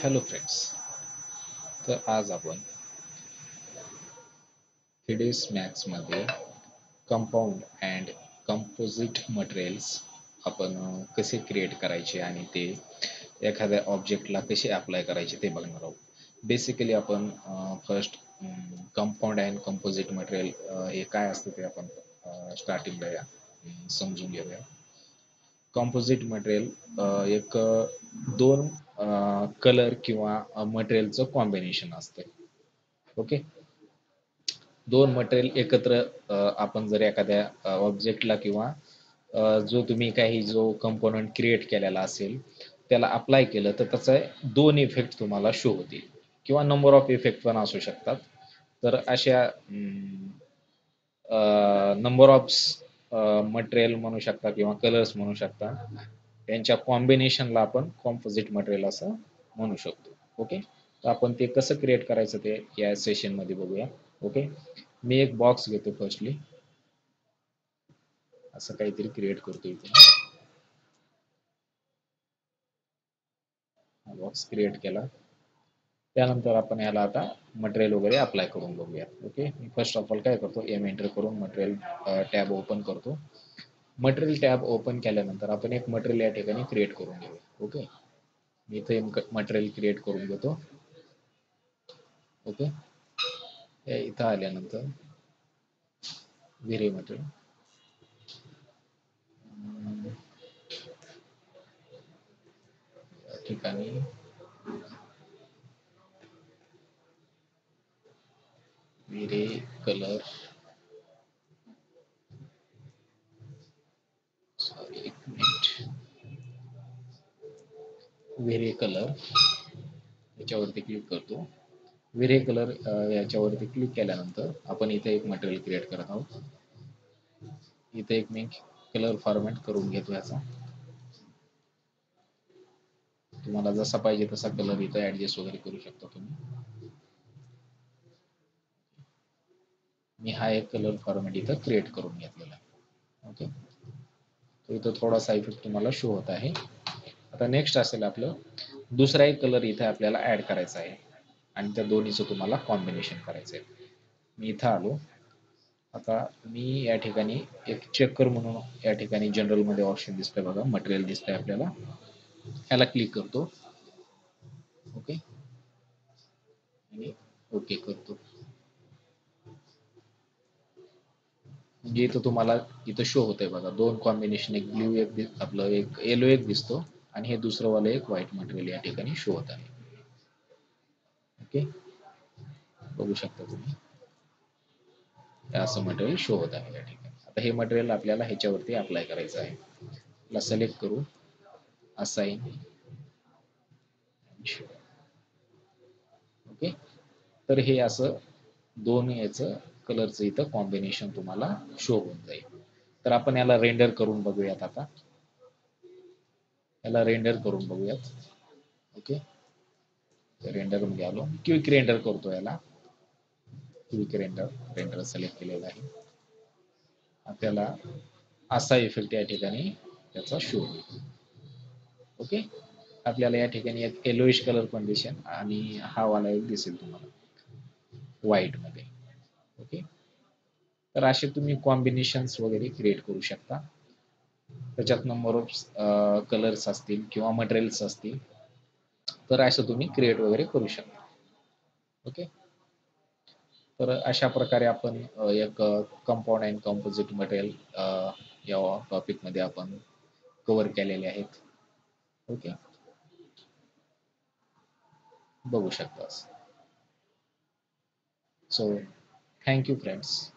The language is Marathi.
Hello friends. तर आज आपण हिडेस मॅथ्समध्ये कंपाऊंड अँड कंपोजिट मटेरियल्स आपण कसे क्रिएट करायचे आणि ते एखाद्या ऑब्जेक्टला कसे अप्लाय करायचे ते बघणार आहोत. बेसिकली आपण first compound and composite material हे काय असतं ते आपण स्टार्टिंगला समजून घेऊया. कंपोजिट मटेरियल एक दोन कलर किंवा मटेरियलचं कॉम्बिनेशन असते. ओके. दोन मटेरियल एकत्र आपण जर एखाद्या ऑब्जेक्टला किंवा जो तुम्ही काही जो कंपोनंट क्रिएट केलेला असेल त्याला अप्लाय केलं तर त्याचा दोन इफेक्ट तुम्हाला शो होतील किंवा नंबर ऑफ इफेक्ट पण असू शकतात. तर अशा नंबर ऑफ मटेरियल म्हणू शकता किंवा कलर्स म्हणू शकता, त्यांच्या कॉम्बिनेशनला आपण कॉम्पोजिट मटेरियल असं म्हणू शकतो. ओके. तर आपण ते कसं क्रिएट करायचं ते या सेशनमध्ये बघूया. ओके. मी एक बॉक्स घेतो. फर्स्टली असं काहीतरी क्रिएट करतो. इथे बॉक्स क्रिएट केला. त्यानंतर आपण याला आता मटेरियल वगैरे अप्लाय करून बघूया. Okay. Me first of all काय करतो, एम एंटर करून मटेरियल टॅब ओपन करतो. मटेरियल टॅब ओपन केल्यानंतर आपण एक मटेरियल या ठिकाणी क्रिएट करून घेऊया. ओके. मी इथे मटेरियल क्रिएट करून घेतो. ओके. इथं आल्यानंतर व्हेरी मटेरियल ठिकाणी विरे कलर सॉरी एक मिनिट विरे कलर याच्यावरती क्लिक करतो. विरे कलर याच्यावरती क्लिक केल्यानंतर आपण इथे एक मटेरियल क्रिएट करत आहोत. इथे एक मी कलर फॉर्मॅट करून घेतो. याचा तुम्हाला जसा पाहिजे तसा कलर इथे ऍडजस्ट वगैरे करू शकता तुम्ही. मी हा एक कलर फॉर्मॅट इथं क्रिएट करून घेतलेला आहे. ओके. तो इथं थोडासा इफेक्ट तुम्हाला शो होत आहे. आता नेक्स्ट असेल आपलं दुसरा एक कलर इथे आपल्याला ऍड करायचा आहे आणि त्या दोन्हीचं तुम्हाला कॉम्बिनेशन करायचं आहे. मी इथं आलो. आता मी या ठिकाणी एक चेकर म्हणून या ठिकाणी जनरल मध्ये ऑप्शन दिसतंय बघा, मटेरियल दिसतंय आपल्याला. याला क्लिक करतो. ओके. आणि ओके करतो. म्हणजे इथं तुम्हाला इथं शो होतंय बघा, दोन कॉम्बिनेशन, एक ब्ल्यू एक आपलं एक येलो एक दिसतो आणि हे दुसरं वाला एक व्हाईट मटेरियल या ठिकाणी शो होत आहे. ओके. बघू शकता तुम्ही, असं मटेरियल शो होत आहे या ठिकाणी. आता हे मटेरियल आपल्याला ह्याच्यावरती अप्लाय करायचं आहे. याला सिलेक्ट करू, असाइन. ओके. तर हे असं दोन याचं कलरचं इथं कॉम्बिनेशन तुम्हाला शो होऊन जाईल. तर आपण याला रेंडर करून बघूयात. आता याला रेंडर करून बघूयात. ओके. रेंडर मध्ये आलो, क्विक रेंडर करतो. याला क्विक रेंडर सिलेक्ट केलेला आहे. आपल्याला असा इफेक्ट या ठिकाणी त्याचा शो होईल. ओके. आपल्याला या ठिकाणी एक येलोइश कलर कंडिशन आणि हा वाला एक दिसेल तुम्हाला व्हाईट मध्ये. ओके. तर असे तुम्ही कॉम्बिनेशन्स वगैरे क्रिएट करू शकता. त्याच्यात नंबर ऑफ कलर्स असतील किंवा मटेरियल्स असतील तर असं तुम्ही क्रिएट वगैरे करू शकता. ओके. तर अशा प्रकारे आपण एक कंपाऊंड अँड कंपोजिट मटेरियल या टॉपिक मध्ये आपण कव्हर केलेले आहेत. ओके. बघू शकता. So thank you friends.